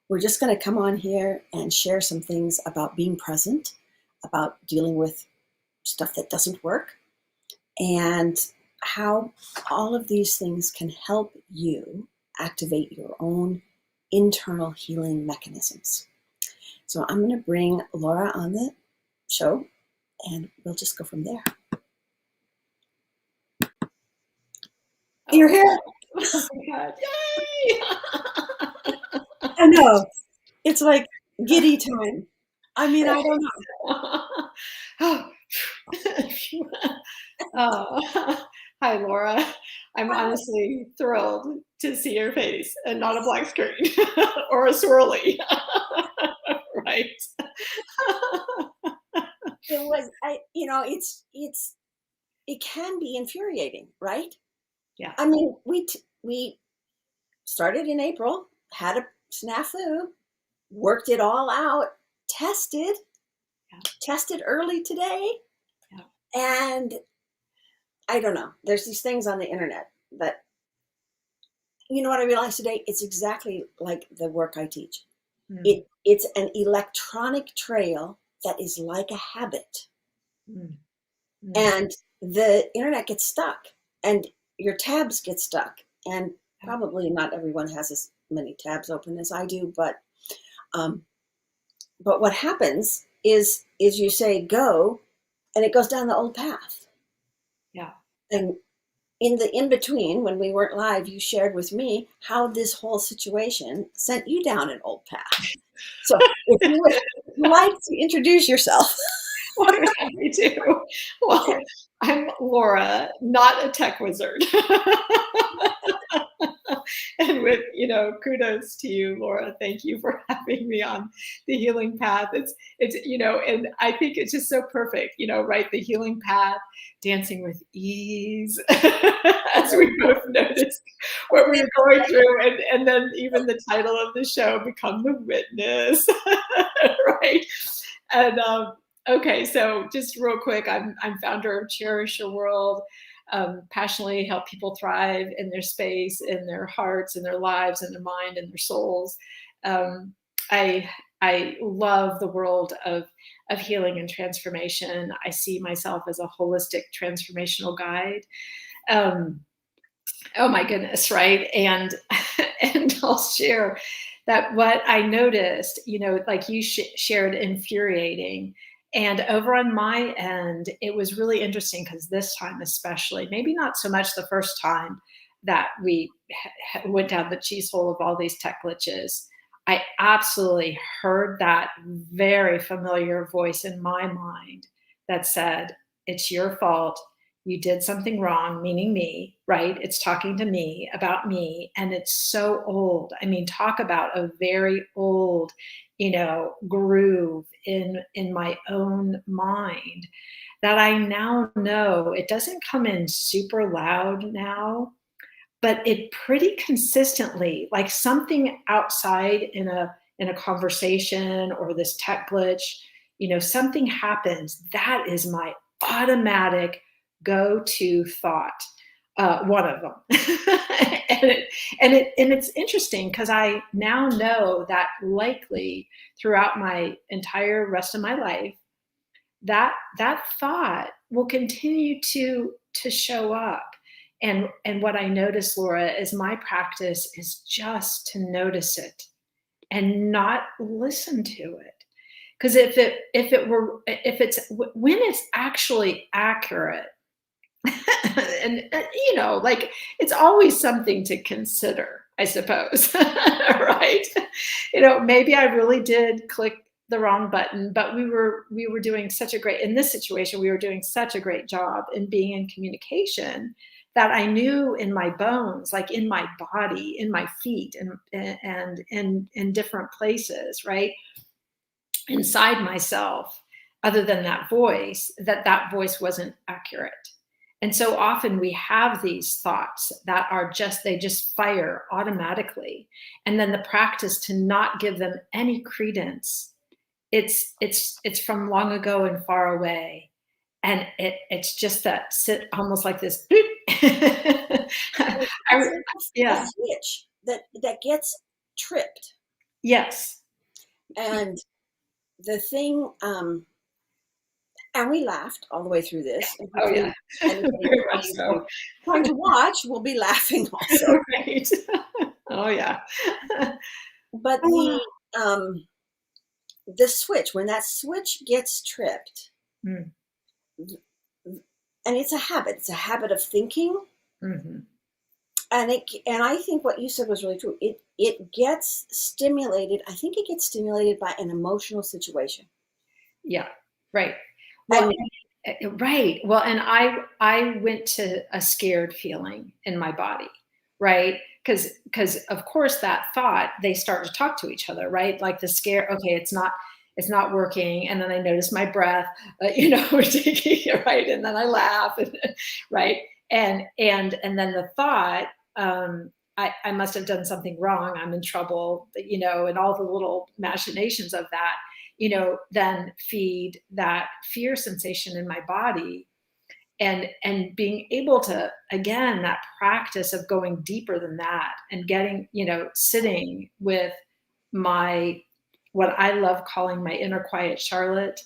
we're just going to come on here and share some things about being present, about dealing with stuff that doesn't work, and how all of these things can help you activate your own internal healing mechanisms. So I'm going to bring Laura on the show, and we'll just go from there. You're here. Oh my God. Yay! I know. It's like giddy time. I mean, I don't know. Oh. Hi, Laura. I'm honestly thrilled to see your face and not a black screen or a swirly. Right. It was, it can be infuriating, right? Yeah. I mean, we started in April, had a snafu, worked it all out, tested early today. Yeah. And I don't know, there's these things on the internet that, you know what I realized today? It's exactly like the work I teach. It's an electronic trail that is like a habit. And the internet gets stuck and your tabs get stuck. And probably not everyone has as many tabs open as I do, but what happens is you say go, and it goes down the old path. Yeah. And in the in-between, when we weren't live, you shared with me how this whole situation sent you down an old path. So if you would like to introduce yourself. What am I happy to? Well, I'm Laura, not a tech wizard. And with, kudos to you, Laura. Thank you for having me on the healing path. It's, and I think it's just so perfect, right? The healing path, dancing with ease, as we both noticed what we were going through. And then even the title of the show, Become the Witness, right? And, okay, so just real quick, I'm founder of Cherish Your World. Passionately help people thrive in their space, in their hearts, in their lives, in their mind, in their souls. I love the world of healing and transformation. I see myself as a holistic transformational guide. Oh my goodness, right? And I'll share that what I noticed, like you shared, infuriating. And over on my end, it was really interesting because this time especially, maybe not so much the first time that we went down the cheese hole of all these tech glitches, I absolutely heard that very familiar voice in my mind that said, it's your fault. You did something wrong, meaning me, right? It's talking to me about me. And it's so old. I mean, talk about a very old, groove in my own mind that I now know it doesn't come in super loud now, but it pretty consistently, like something outside in a conversation or this tech glitch, something happens. That is my automatic go-to thought, one of them. and it's interesting because I now know that likely throughout my entire rest of my life, that thought will continue to show up. And what I notice, Laura, is my practice is just to notice it and not listen to it. Because when it's actually accurate, and like it's always something to consider, I suppose, right? Maybe I really did click the wrong button, but we were doing such a great, in this situation, we were doing such a great job in being in communication that I knew in my bones, like in my body, in my feet, and in different places, right? Inside myself, other than that voice voice wasn't accurate. And so often we have these thoughts that are they just fire automatically. And then the practice to not give them any credence, it's from long ago and far away. And it's just that sit almost like this. A switch that gets tripped. Yes. And the thing, and we laughed all the way through this. And Oh, hopefully yeah. anybody Very much so. trying to watch will be laughing also. Right. Oh, yeah. But the switch, when that switch gets tripped, Mm, and it's a habit of thinking, mhm. and I think what you said was really true. It gets stimulated. I think it gets stimulated by an emotional situation. Yeah, right. Well, And right. Well, and I went to a scared feeling in my body, right? Because of course that thought, they start to talk to each other, right? Like the scare, okay, it's not working, and then I notice my breath, right, and then I laugh, right, and then the thought, I must have done something wrong. I'm in trouble, and all the little machinations of that, then feed that fear sensation in my body, and being able to, again, that practice of going deeper than that, and getting, sitting with my, what I love calling my inner quiet Charlotte.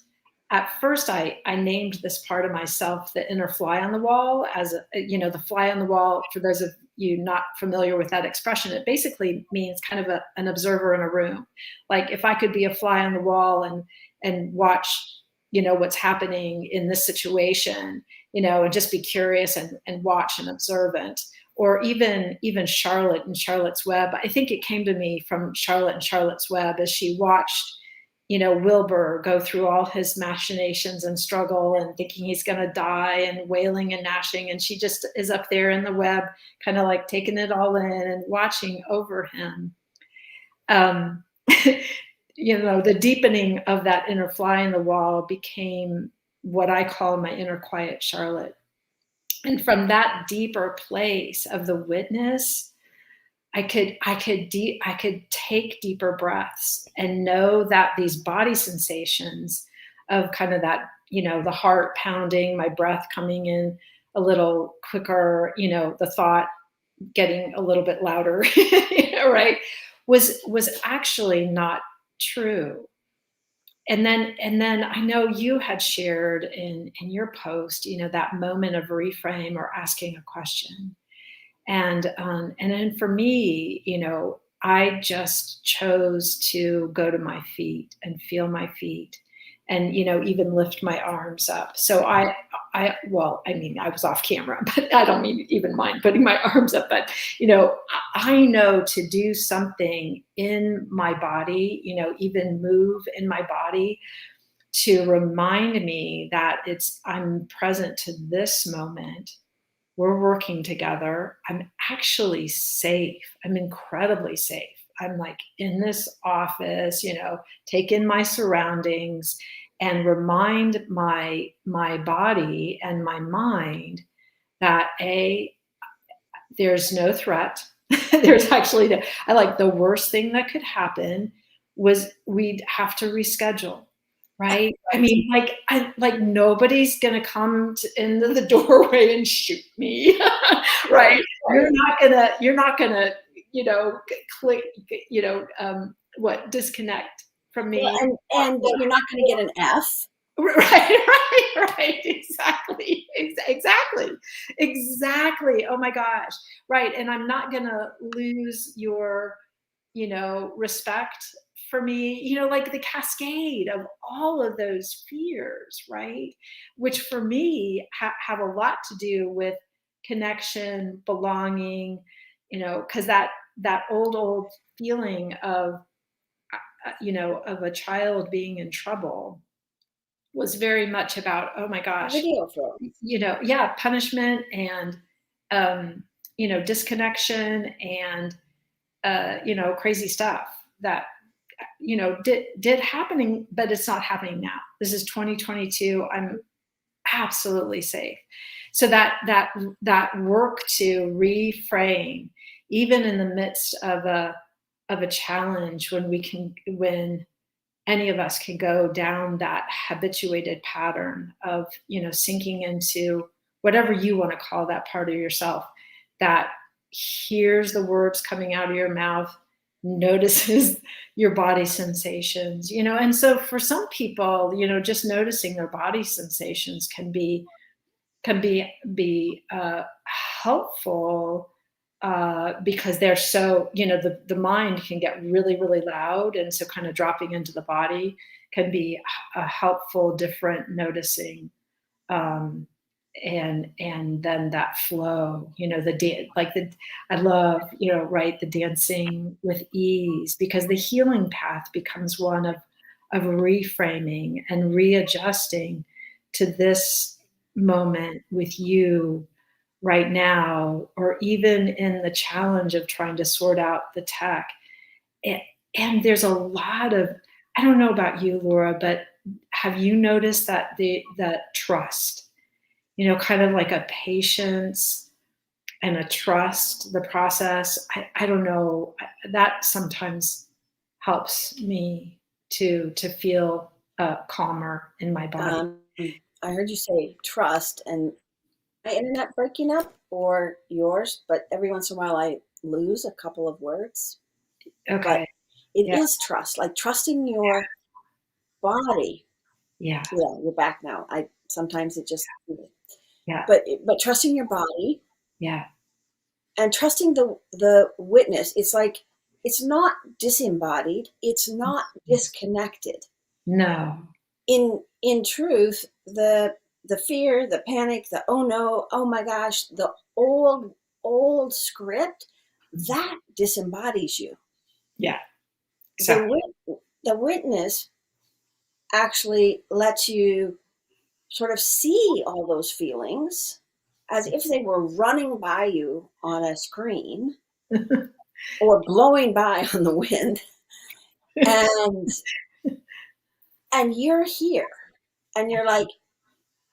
At first I named this part of myself the inner fly on the wall, as the fly on the wall, for those of you not familiar with that expression, it basically means kind of an observer in a room. Like if I could be a fly on the wall and watch, what's happening in this situation, and just be curious and watch and observant. Or even Charlotte and Charlotte's Web. I think it came to me from Charlotte and Charlotte's Web, as she watched, Wilbur go through all his machinations and struggle and thinking he's going to die and wailing and gnashing. And she just is up there in the web, kind of like taking it all in and watching over him. Um, the deepening of that inner fly in the wall became what I call my inner quiet Charlotte. And from that deeper place of the witness, I could take deeper breaths and know that these body sensations of kind of that, the heart pounding, my breath coming in a little quicker, the thought getting a little bit louder, right, was actually not true. And then I know you had shared in your post, that moment of reframe or asking a question. And then for me, I just chose to go to my feet and feel my feet, and even lift my arms up. So well, I mean, I was off camera, but I don't mean even mind putting my arms up. But I know to do something in my body, even move in my body, to remind me that I'm present to this moment. We're working together. I'm actually safe. I'm incredibly safe. I'm like in this office, take in my surroundings, and remind my body and my mind that there's no threat. There's actually the worst thing that could happen was we'd have to reschedule. Right? I mean, like nobody's gonna come into the doorway and shoot me, right? You're not gonna, click, disconnect from well, me. and you're not going to get an F. Right, exactly, exactly. Oh my gosh, right. And I'm not gonna lose your, respect for me, like the cascade of all of those fears, right? Which for me have a lot to do with connection, belonging, because that old feeling of, of a child being in trouble was very much about, oh my gosh, Video film. yeah, punishment and, disconnection and, crazy stuff that, did happening, but it's not happening now. This is 2022. I'm absolutely safe. So that work to reframe, even in the midst of a challenge, when any of us can go down that habituated pattern of, sinking into whatever you want to call that part of yourself, that hears the words coming out of your mouth, notices your body sensations, and so for some people, just noticing their body sensations can be helpful, because they're so, the mind can get really, really loud, and so kind of dropping into the body can be a helpful, different noticing, um, and then that flow, I love, right, the dancing with ease, because the healing path becomes one of reframing and readjusting to this moment with you right now, or even in the challenge of trying to sort out the tech. And, and there's a lot of, I don't know about you, Laura, but have you noticed that that trust, kind of like a patience and a trust, the process? I don't know. That sometimes helps me to feel calmer in my body. Um, I heard you say trust, and my internet breaking up or yours, but every once in a while I lose a couple of words. Okay. But it Yeah. is trust, like trusting your body. Yeah. Yeah, you're back now. I sometimes it just, Yeah. but trusting your body Yeah. and trusting the witness. It's like it's not disembodied. It's not disconnected. No. In truth, the fear, the panic, the oh no, oh my gosh, the old script that disembodies you. Yeah. The Exactly. the witness actually lets you sort of see all those feelings as if they were running by you on a screen or blowing by on the wind, and you're here and you're like,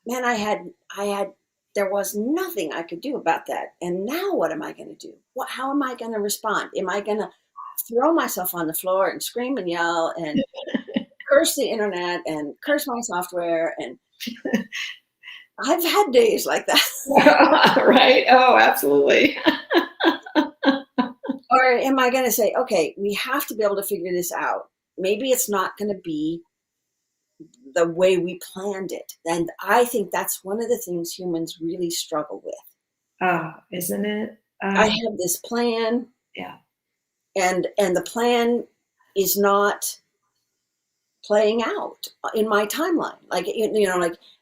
man, I had there was nothing I could do about that, and now what am I going to do? How am I going to respond? Am I going to throw myself on the floor and scream and yell and curse the internet and curse my software? And I've had days like that. Right. Oh, absolutely. Or am I going to say, okay, we have to be able to figure this out? Maybe it's not going to be the way we planned it. And I think that's one of the things humans really struggle with. Oh, isn't it? I have this plan, Yeah. and the plan is not playing out in my timeline. Like,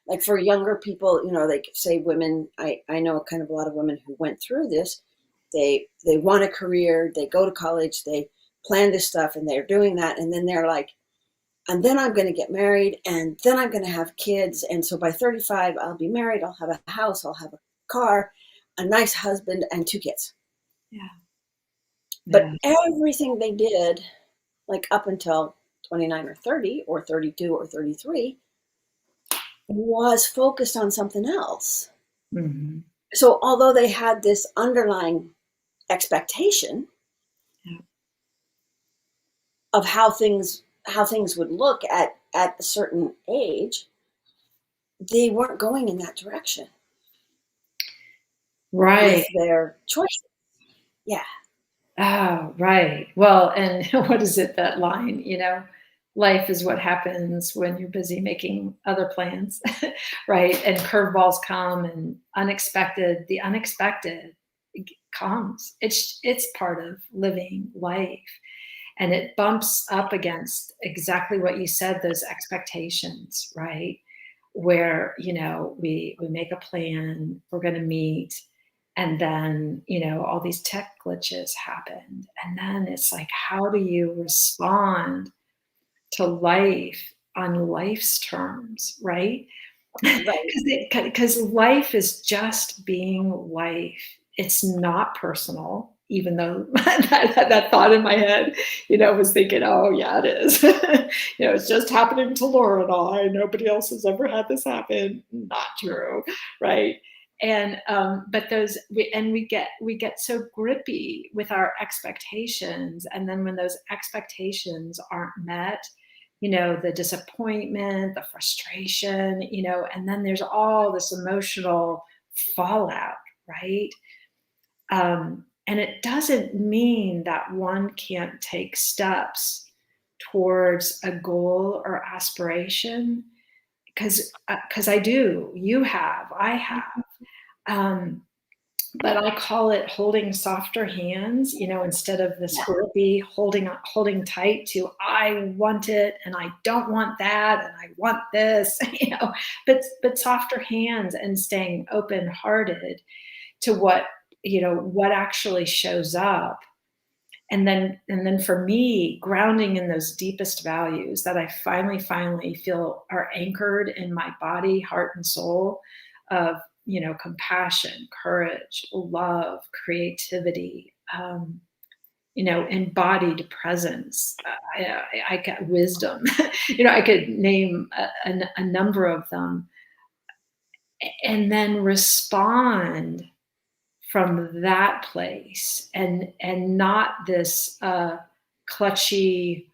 like for younger people, like say women, I know kind of a lot of women who went through this. They want a career, they go to college, they plan this stuff, and they're doing that, and then they're like, and then I'm going to get married, and then I'm going to have kids, and so by 35 I'll be married, I'll have a house, I'll have a car, a nice husband, and 2 kids. Yeah. But Yeah. everything they did, like up until 29 or 30 or 32 or 33, was focused on something else. Mhm. So although they had this underlying expectation Yeah. of how things would look at a certain age, they weren't going in that direction Right. with their choices. Yeah. Oh, right. Well, and what is it, that line, life is what happens when you're busy making other plans, right? And curveballs come, and the unexpected comes. It's part of living life. And it bumps up against exactly what you said, those expectations, right? Where, we make a plan, we're going to meet, and then, all these tech glitches happened. And then it's like, how do you respond to life on life's terms, right? Right. Because life is just being life. It's not personal, even though that thought in my head, was thinking, oh yeah, it is. It's just happening to Laura and I. Nobody else has ever had this happen. Not true, right? And but we get so grippy with our expectations, and then when those expectations aren't met, the disappointment, the frustration, and then there's all this emotional fallout, right? And it doesn't mean that one can't take steps towards a goal or aspiration, because I do, you have, I have. Um, but I call it holding softer hands, instead of this grippy holding tight to I want it and I don't want that and I want this, but softer hands and staying open hearted to what actually shows up. And then for me, grounding in those deepest values that I finally feel are anchored in my body, heart, and soul of, compassion, courage, love, creativity, embodied presence. I got wisdom. I could name a number of them, and then respond from that place, and not this clutchy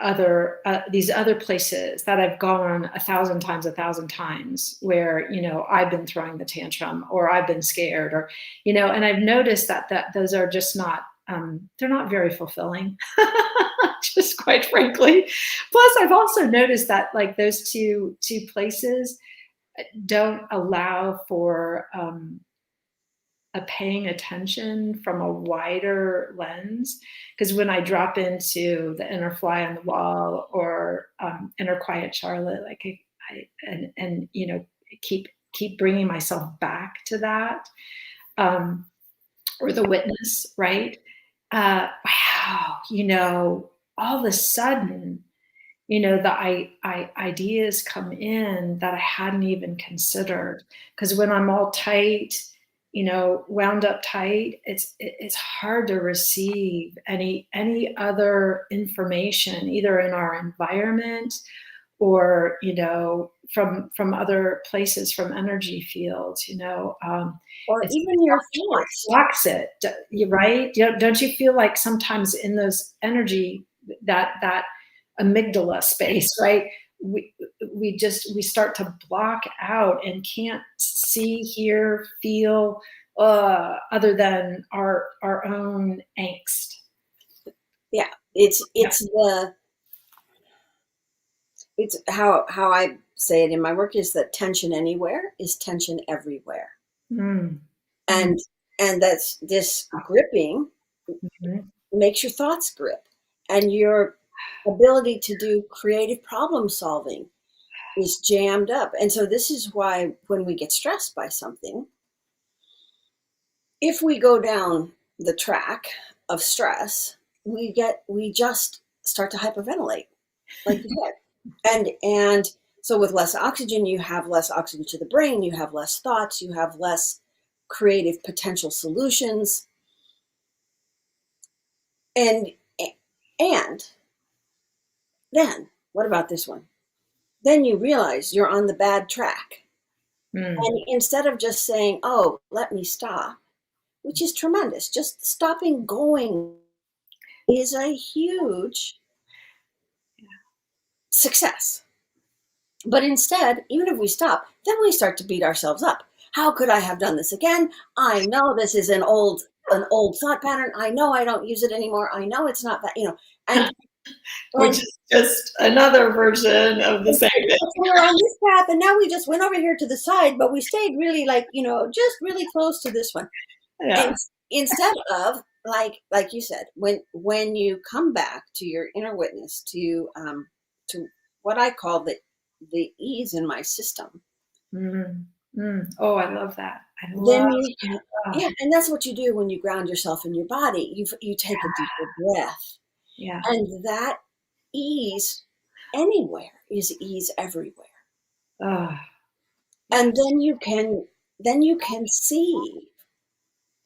other these other places that I've gone a thousand times where I've been throwing the tantrum, or I've been scared, or and I've noticed that those are just not they're not very fulfilling, just quite frankly. Plus I've also noticed that like those two places don't allow for a paying attention from a wider lens. Because when I drop into the inner fly on the wall, or inner quiet Charlotte, like and keep bringing myself back to that, or the witness, right? Wow, all of a sudden, the ideas come in that I hadn't even considered. Because when I'm all tight, wound up tight, it's hard to receive any other information, either in our environment or from other places, from energy fields. Or It's even your thoughts. blocks it, right? Don't you feel like sometimes in those energy, that amygdala space, right? We start to block out and can't see, hear, feel, other than our own angst. Yeah, Yeah. it's how I say it in my work is that tension anywhere is tension everywhere. Mm. Mm. And that's this gripping Mhm. makes your thoughts grip, and your ability to do creative problem solving is jammed up. And so this is why when we get stressed by something, if we go down the track of stress, we just start to hyperventilate, like you said. And so with less oxygen, you have less oxygen to the brain, you have less thoughts, you have less creative potential solutions. And and then what about this one? Then you realize you're on the bad track. Mm. And instead of just saying, "Oh, let me stop," which is tremendous, just stopping going is a huge success. But instead, even if we stop, then we start to beat ourselves up. How could I have done this again? I know this is an old thought pattern. I know I don't use it anymore. I know it's not that, and Which and is just another version of the same thing. so we're on this path, and now we just went over here to the side, but we stayed really just really close to this one. And Yeah. instead of like you said, when you come back to your inner witness, to what I call the ease in my system, Mm. Mm. Oh, I love that. I love. then you can, Oh, yeah, and that's what you do when you ground yourself in your body. You take a deeper breath, yeah. and that ease anywhere is ease everywhere. Oh, And then you can see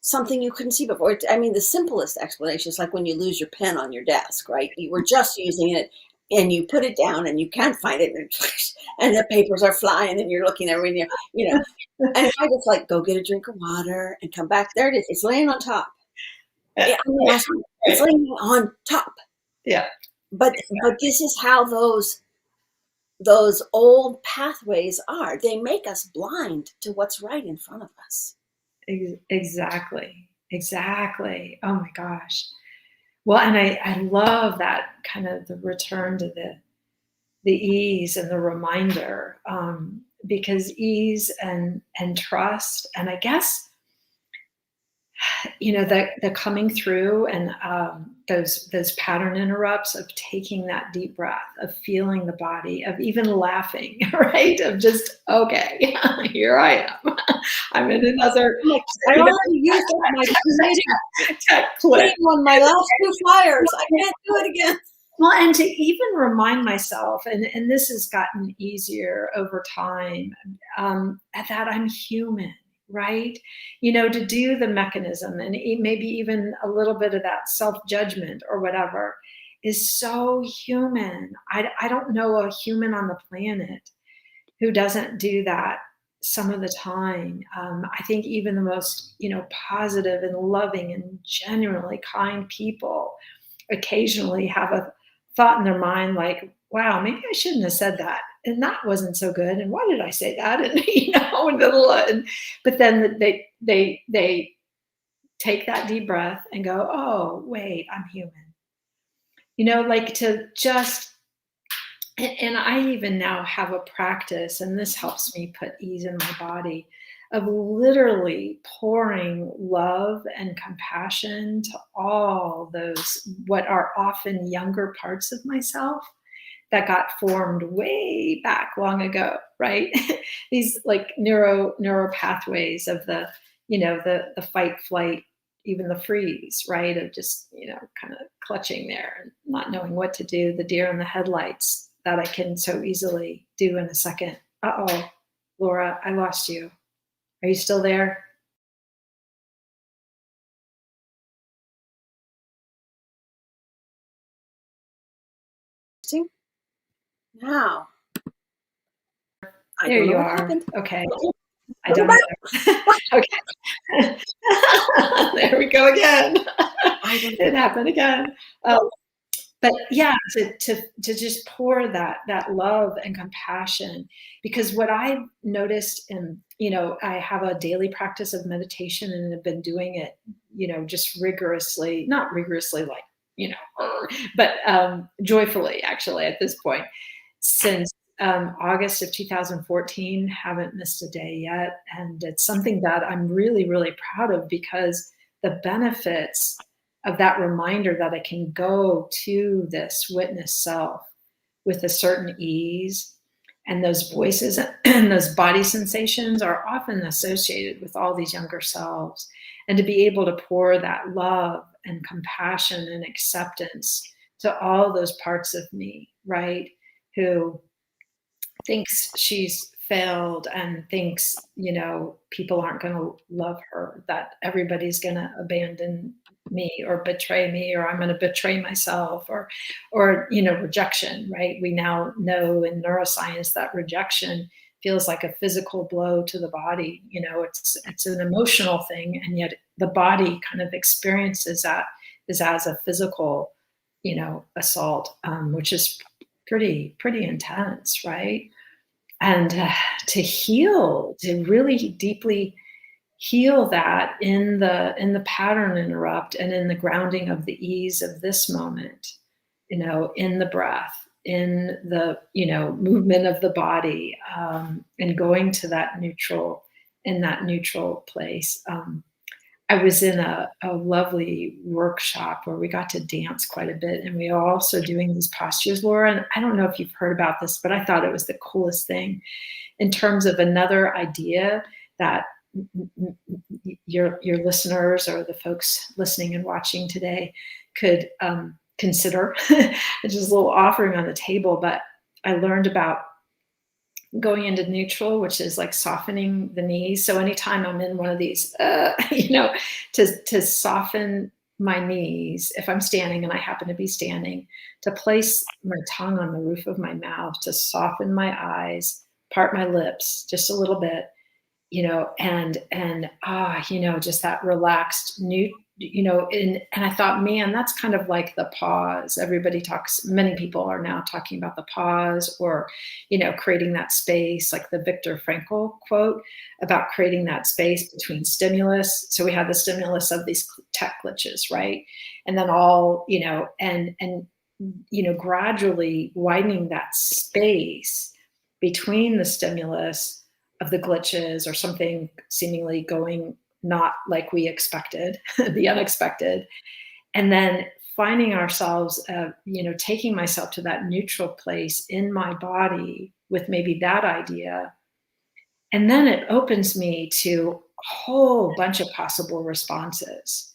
something you couldn't see before. I mean, the simplest explanation is like when you lose your pen on your desk, right? You were just using it and you put it down and you can't find it, and the papers are flying and you're looking everywhere, And if I just like go get a drink of water and come back, there it is. It's laying on top. yeah. It's laying on top. Yeah. But this is how those old pathways are. They make us blind to what's right in front of us. Exactly. Exactly. Oh my gosh. Well, and I love that kind of the return to the ease and the reminder, because ease and trust, and I guess the coming through, and those pattern interrupts of taking that deep breath, of feeling the body, of even laughing, right? Of just, okay, here I am. I'm in another, I already used up my creative tech clip. on my last two flyers. I can't do it again. Well, and to even remind myself, and this has gotten easier over time, that I'm human, right? To do the mechanism, and maybe even a little bit of that self-judgment or whatever is so human. I don't know a human on the planet who doesn't do that some of the time. I think even the most, positive and loving and genuinely kind people occasionally have a thought in their mind like, wow, maybe I shouldn't have said that. And that wasn't so good. And why did I say that? And, but then they take that deep breath and go, oh, wait, I'm human. Like to just, and I even now have a practice, and this helps me put ease in my body, of literally pouring love and compassion to all those what are often younger parts of myself that got formed way back long ago, right? These like neuro pathways of the fight, flight, even the freeze, right? Of just, kind of clutching there and not knowing what to do, the deer in the headlights that I can so easily do in a second. Uh-oh, Laura, I lost you. Are you still there? Now, I There don't know you what are. happened. Okay. I don't know. Okay. There we go again. It happened again. But yeah, to just pour that love and compassion, because what I've noticed, and I have a daily practice of meditation, and have been doing it, just rigorously, not rigorously like, but joyfully actually at this point, since August of 2014, haven't missed a day yet. And it's something that I'm really, really proud of, because the benefits of that reminder that I can go to this witness self with a certain ease, and those voices and those body sensations are often associated with all these younger selves, and to be able to pour that love and compassion and acceptance to all those parts of me, right, who thinks she's failed and thinks, people aren't going to love her, that everybody's going to abandon me or betray me, or I'm going to betray myself, or rejection, right? We now know in neuroscience that rejection feels like a physical blow to the body. It's an emotional thing, and yet the body kind of experiences that as a physical, assault, which is pretty intense, right? And to heal, to really deeply heal that in the pattern interrupt, and in the grounding of the ease of this moment, in the breath, in the movement of the body, and going to that neutral, in that neutral place. I was in a lovely workshop where we got to dance quite a bit, and we were also doing these postures, Laura. And I don't know if you've heard about this, but I thought it was the coolest thing, in terms of another idea that your listeners, or the folks listening and watching today, could consider. It's just a little offering on the table, but I learned about going into neutral, which is like softening the knees. So anytime I'm in one of these, to soften my knees, if I'm standing, and I happen to be standing, to place my tongue on the roof of my mouth, to soften my eyes, part my lips just a little bit, and just that relaxed and I thought, man, that's kind of like the pause. Many people are now talking about the pause, or, creating that space, like the Viktor Frankl quote about creating that space between stimulus. So we had the stimulus of these tech glitches, right? And then gradually widening that space between the stimulus of the glitches or something seemingly going not like we expected, the unexpected, and then finding ourselves, taking myself to that neutral place in my body with maybe that idea. And then it opens me to a whole bunch of possible responses,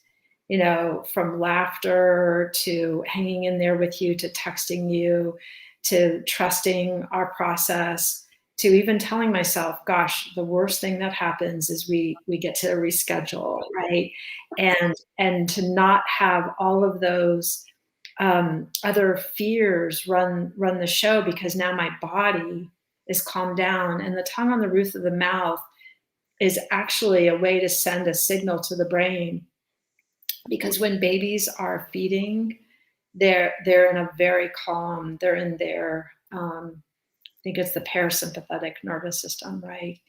from laughter to hanging in there with you, to texting you, to trusting our process, to even telling myself, gosh, the worst thing that happens is we get to reschedule, right? And to not have all of those other fears run the show, because now my body is calmed down, and the tongue on the roof of the mouth is actually a way to send a signal to the brain, because when babies are feeding, they're in a very calm, they're in their I think it's the parasympathetic nervous system, right?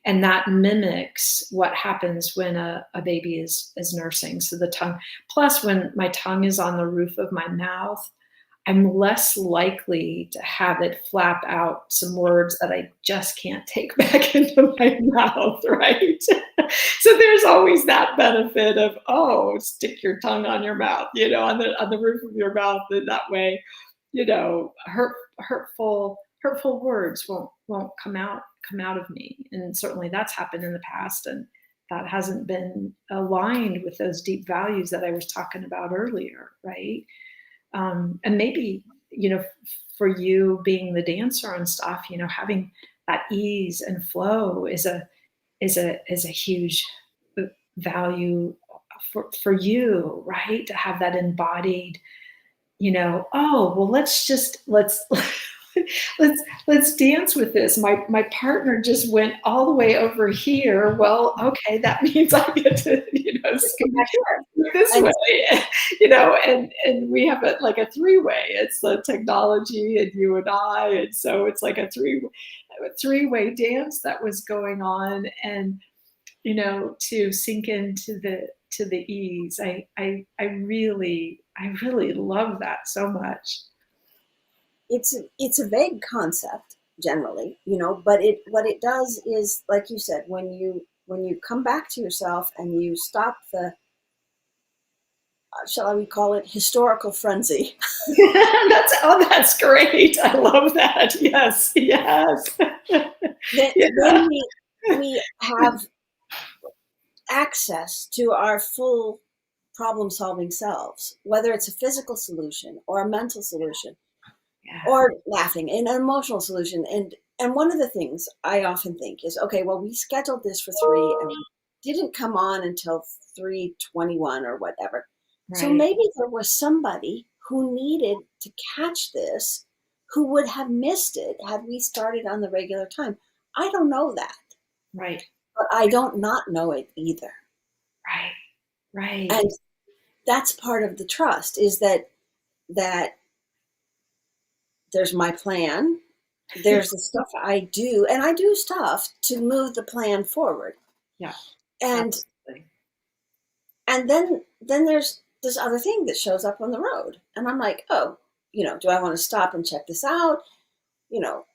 And that mimics what happens when a baby is nursing. So the tongue, plus when my tongue is on the roof of my mouth, I'm less likely to have it flap out some words that I just can't take back into my mouth, right? So there's always that benefit of, oh, stick your tongue on your mouth, on the roof of your mouth, and that way, hurtful words won't come out of me. And certainly that's happened in the past, and that hasn't been aligned with those deep values that I was talking about earlier, right? And maybe, for you being the dancer and stuff, having that ease and flow is a huge value for you, right? To have that embodied, oh, well, let's let's dance with this. My partner just went all the way over here. Well, okay, that means I get to, scoot this And way, and we have like a three-way. It's the technology and you and I, and so it's like a three-way dance that was going on, and to sink into the ease. I really love that so much. it's a vague concept generally, but what it does is, like you said, when you come back to yourself and you stop the shall we call it historical frenzy. That's great. I love that. Yes, yes. Then we have access to our full problem solving selves, whether it's a physical solution or a mental solution Yeah. or laughing, and an emotional solution. And one of the things I often think is, okay, well, we scheduled this for 3 and we didn't come on until 3:21 or whatever. So Right, maybe there was somebody who needed to catch this, who would have missed it had we started on the regular time. I don't know that, right, but I don't not know it either. right, right. And that's part of the trust, is that there's my plan, there's the stuff I do, and I do stuff to move the plan forward. Yeah, And absolutely. and then there's this other thing that shows up on the road. And I'm like, oh, do I want to stop and check this out?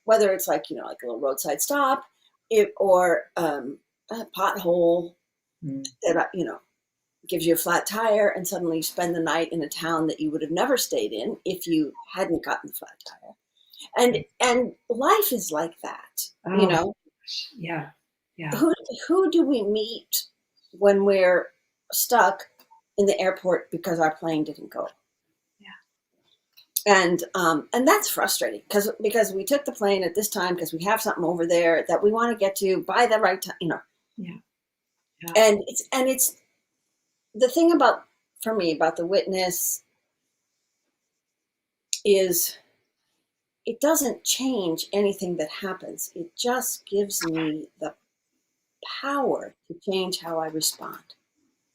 Whether it's like, like a little roadside stop, or a pothole Mm. that, gives you a flat tire, and suddenly you spend the night in a town that you would have never stayed in if you hadn't gotten the flat tire. And life is like that, Oh, gosh. Yeah, yeah, who do we meet when we're stuck in the airport because our plane didn't go? yeah, And that's frustrating, because we took the plane at this time because we have something over there that we want to get to by the right time, yeah, yeah. And it's the thing about, for me, about the witness is, it doesn't change anything that happens. It just gives me the power to change how I respond.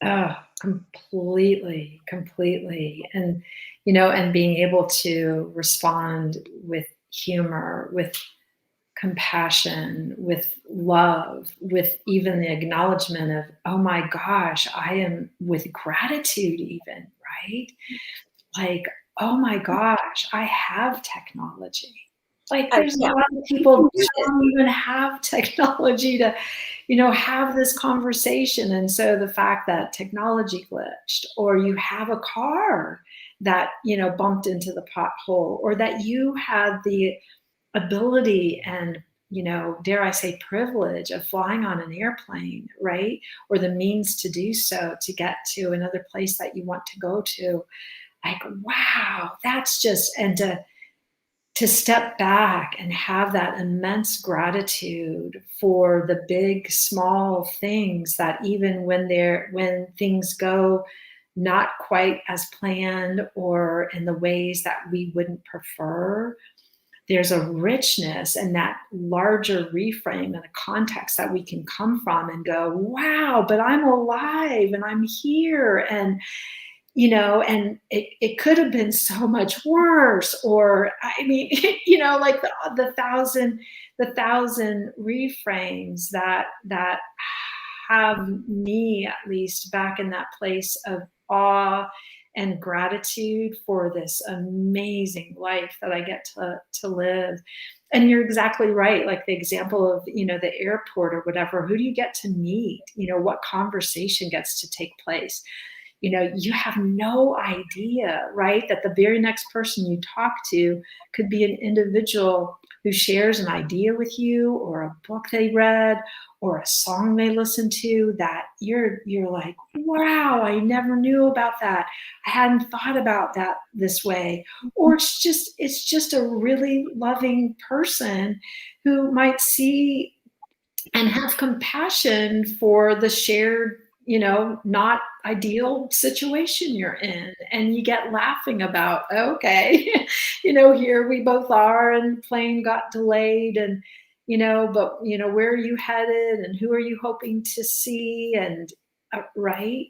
Oh, completely, completely. And, and being able to respond with humor, with compassion, with love, with even the acknowledgement of, oh my gosh, I am with gratitude, even, right? Like, oh my gosh, I have technology. Like, there's a Yeah, lot of you people can that use it. don't even have technology to, have this conversation. And so the fact that technology glitched, or you have a car that, bumped into the pothole, or that you had the ability and, dare I say, privilege of flying on an airplane, right? Or the means to do so, to get to another place that you want to go to. Like, wow, that's just, and to step back and have that immense gratitude for the big small things, that even when things go not quite as planned, or in the ways that we wouldn't prefer, there's a richness and that larger reframe and a context that we can come from and go, wow, but I'm alive and I'm here. And and it could have been so much worse. Or I mean, like the thousand reframes that have me at least back in that place of awe and gratitude for this amazing life that I get to live. And you're exactly right. Like the example of, the airport or whatever, who do you get to meet? What conversation gets to take place? You have no idea, right? That the very next person you talk to could be an individual who shares an idea with you, or a book they read, or a song they listened to, that you're like, wow, I never knew about that. I hadn't thought about that this way. Or it's just a really loving person who might see and have compassion for the shared, not ideal situation you're in. And you get laughing about, okay, here we both are, and plane got delayed, and, but, where are you headed, and who are you hoping to see? And, right.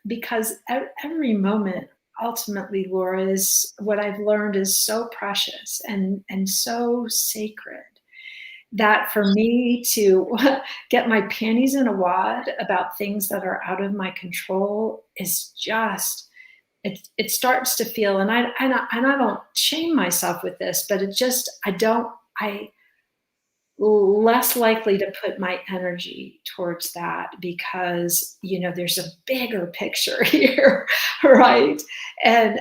Because every moment, ultimately, Laura, is what I've learned is so precious and so sacred, that for me to get my panties in a wad about things that are out of my control is just, it starts to feel, and I don't shame myself with this, but it just, I less likely to put my energy towards that, because there's a bigger picture here, right? And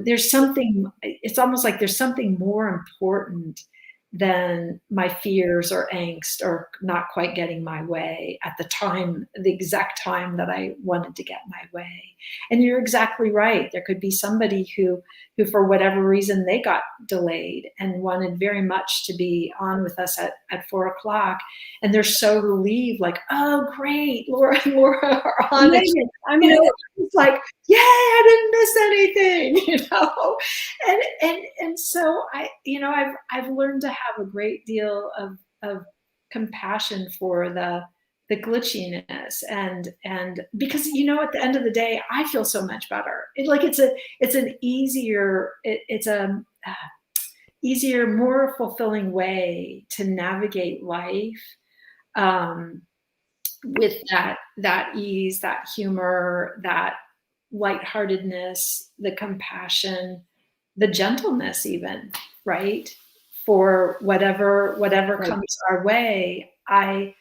there's something, it's almost like there's something more important than my fears or angst, or not quite getting my way at the exact time that I wanted to get my way. And you're exactly right. There could be somebody who for whatever reason, they got delayed and wanted very much to be on with us at 4 o'clock. And they're so relieved, like, oh, great, Laura and Laura are I on made it. it. I made it. It's like, yay, I didn't miss anything, And so I've learned to have a great deal of compassion for the glitchiness, and because at the end of the day, I feel so much better. It's an easier, it's a easier, more fulfilling way to navigate life, um, with that ease, that humor, that lightheartedness, the compassion, the gentleness, even, right? For whatever Right. comes our way, I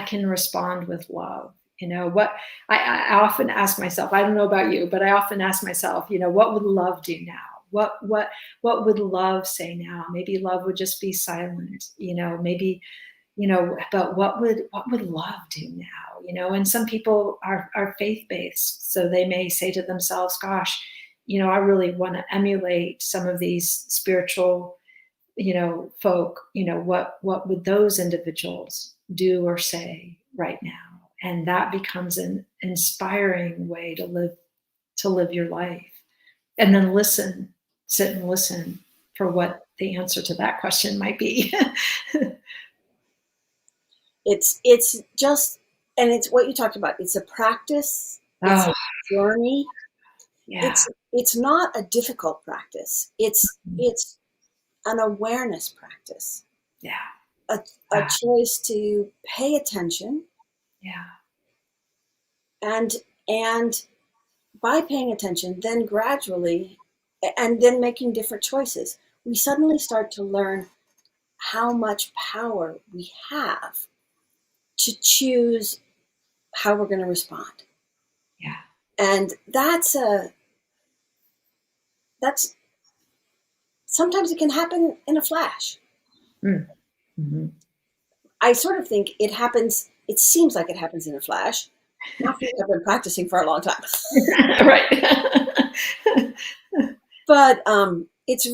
can respond with love. What I often ask myself, I don't know about you, but I often ask myself, what would love do now? What would love say now? Maybe love would just be silent, maybe, but what would love do now? And some people are faith-based, so they may say to themselves, gosh, I really want to emulate some of these spiritual, folk. What would those individuals do or say right now? And that becomes an inspiring way to live your life. And then sit and listen for what the answer to that question might be. It's just and it's what you talked about. It's a practice. It's Oh, a journey. yeah. It's not a difficult practice. It's an awareness practice. Yeah. A, a Yeah. choice to pay attention, Yeah. and and by paying attention, then gradually, and then making different choices, we suddenly start to learn how much power we have to choose how we're going to respond. Yeah. And that's sometimes it can happen in a flash. Mm. Mhm. I sort of think it happens, it seems like it happens in a flash after you have been practicing for a long time. Right. But it's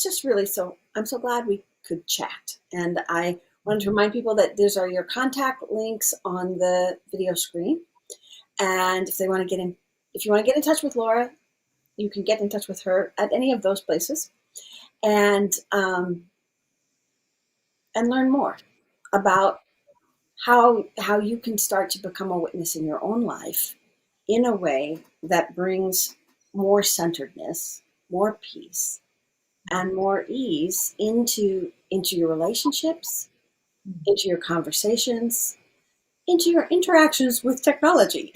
just really, so I'm so glad we could chat. And I wanted to remind people that these are your contact links on the video screen. And if you want to get in touch with Laura, you can get in touch with her at any of those places, and learn more about how you can start to become a witness in your own life in a way that brings more centeredness, more peace, and more ease into your relationships, into your conversations, into your interactions with technology.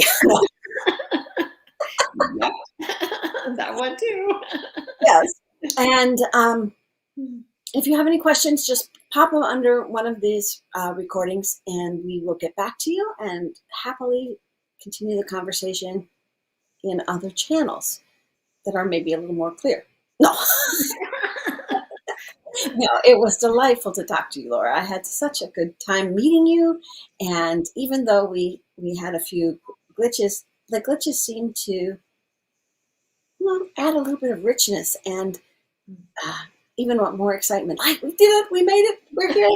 Yep. That one too. Yes. And if you have any questions, just pop them under one of these recordings, and we will get back to you and happily continue the conversation in other channels that are maybe a little more clear. No, no, it was delightful to talk to you, Laura. I had such a good time meeting you, and even though we had a few glitches, the glitches seemed to, well, add a little bit of richness and uh, even more excitement. Like, we did it, we made it, we're here.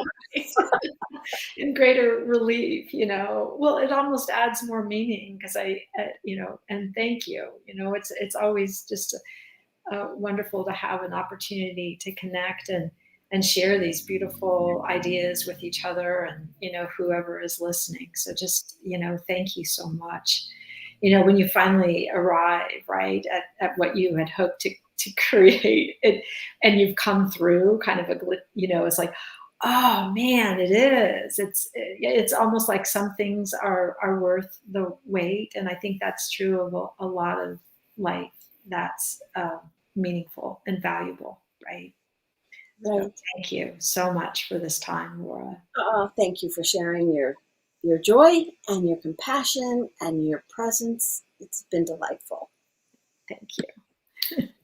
In greater relief, well, it almost adds more meaning because and thank you. It's always just wonderful to have an opportunity to connect and share these beautiful ideas with each other and whoever is listening. So just thank you so much. When you finally arrive right at what you had hoped to create it, and you've come through kind of it's like, oh man, it is. It's almost like some things are worth the wait, and I think that's true of a lot of life that's meaningful and valuable, right? So Right. thank you so much for this time, Laura. Thank you for sharing your joy and your compassion and your presence. It's been delightful. Thank you.